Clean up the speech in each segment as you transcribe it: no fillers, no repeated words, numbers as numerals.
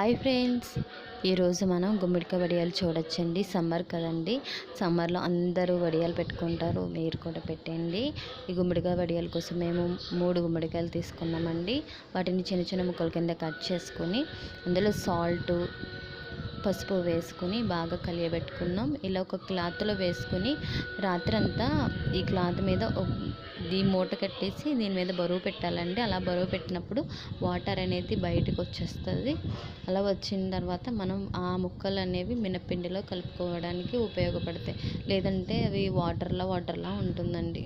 Hi friends, ఈరోజు మనం గుమ్మడికాయ వడియాలు చూడొచ్చండి. సమ్మర్ కదండి, సమ్మర్లో అందరూ వడియాలు పెట్టుకుంటారు, మీరు కూడా పెట్టండి. ఈ గుమ్మడికాయ వడియాల కోసం మేము 3 గుమ్మడికాయలు తీసుకున్నామండి. వాటిని చిన్న చిన్న ముక్కల కింద కట్ చేసుకొని అందులో సాల్ట్, పసుపు వేసుకుని బాగా కలియబెట్టుకున్నాం. ఇలా ఒక క్లాత్లో వేసుకుని రాత్రంతా ఈ క్లాత్ మీద ఈ మూట కట్టేసి దీని మీద బరువు పెట్టాలండి. అలా బరువు పెట్టినప్పుడు వాటర్ అనేది బయటకు వచ్చేస్తుంది. అలా వచ్చిన తర్వాత మనం ఆ ముక్కలు అనేవి మినప్పిండిలో కలుపుకోవడానికి ఉపయోగపడతాయి, లేదంటే అవి వాటర్లా ఉంటుందండి.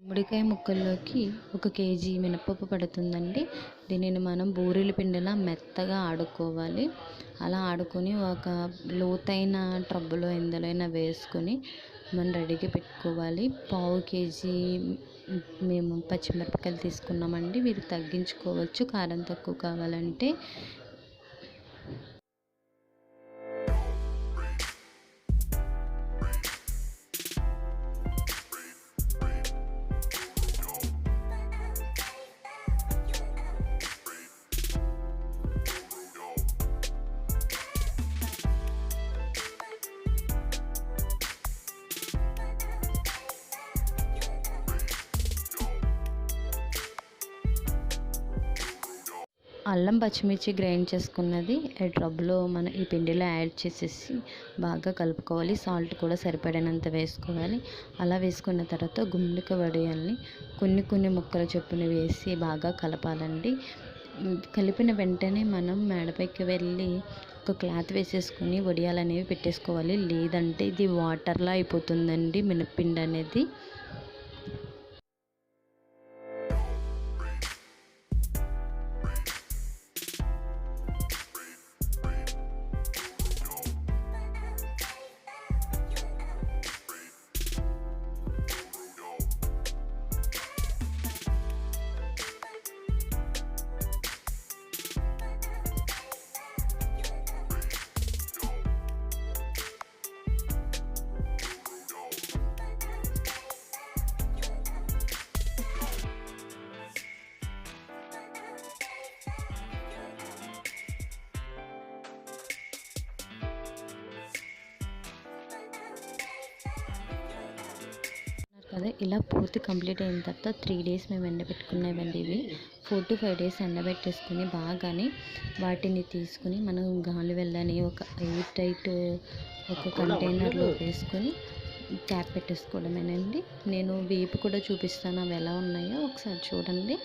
గుమ్మడికాయ ముక్కల్లోకి 1 కేజీ మినపప్పు పడుతుందండి. దీనిని మనం బూరెల పిండిలా మెత్తగా ఆడుకోవాలి. అలా ఆడుకొని ఒక లోతైన ట్రబ్బులో ఎందులోనైనా వేసుకొని మనం రెడీగా పెట్టుకోవాలి. 1/2 కేజీ మేము పచ్చిమిరపకాయలు తీసుకున్నామండి. మీరు తగ్గించుకోవచ్చు కారం తక్కువ కావాలంటే. అల్లం పచ్చిమిర్చి గ్రైండ్ చేసుకున్నది ఈ ట్రబ్లో మనం ఈ పిండిలో యాడ్ చేసేసి బాగా కలుపుకోవాలి. సాల్ట్ కూడా సరిపడినంత వేసుకోవాలి. అలా వేసుకున్న తర్వాత గుమ్మడికాయ వడియాల్ని కొన్ని ముక్కల చొప్పున వేసి బాగా కలపాలండి. కలిపిన వెంటనే మనం మేడపైకి వెళ్ళి ఒక క్లాత్ వేసేసుకుని వడియాలు అనేవి పెట్టేసుకోవాలి, లేదంటే ఇది వాటర్లా అయిపోతుందండి మినప్పిండి అనేది. కదా, ఇలా పూర్తి కంప్లీట్ అయిన తర్వాత 3 డేస్ మేము ఎండబెట్టుకున్నామండి. ఇవి 4 to 5 డేస్ ఎండబెట్టేసుకుని బాగానే వాటిని తీసుకుని మనం గాలి వెళ్ళని ఒక ఎయిర్ టైట్ ఒక కంటైనర్లో వేసుకొని క్యాప్ పెట్టేసుకోవడమేనండి. నేను వేపు కూడా చూపిస్తాను, అవి ఎలా ఉన్నాయో ఒకసారి చూడండి.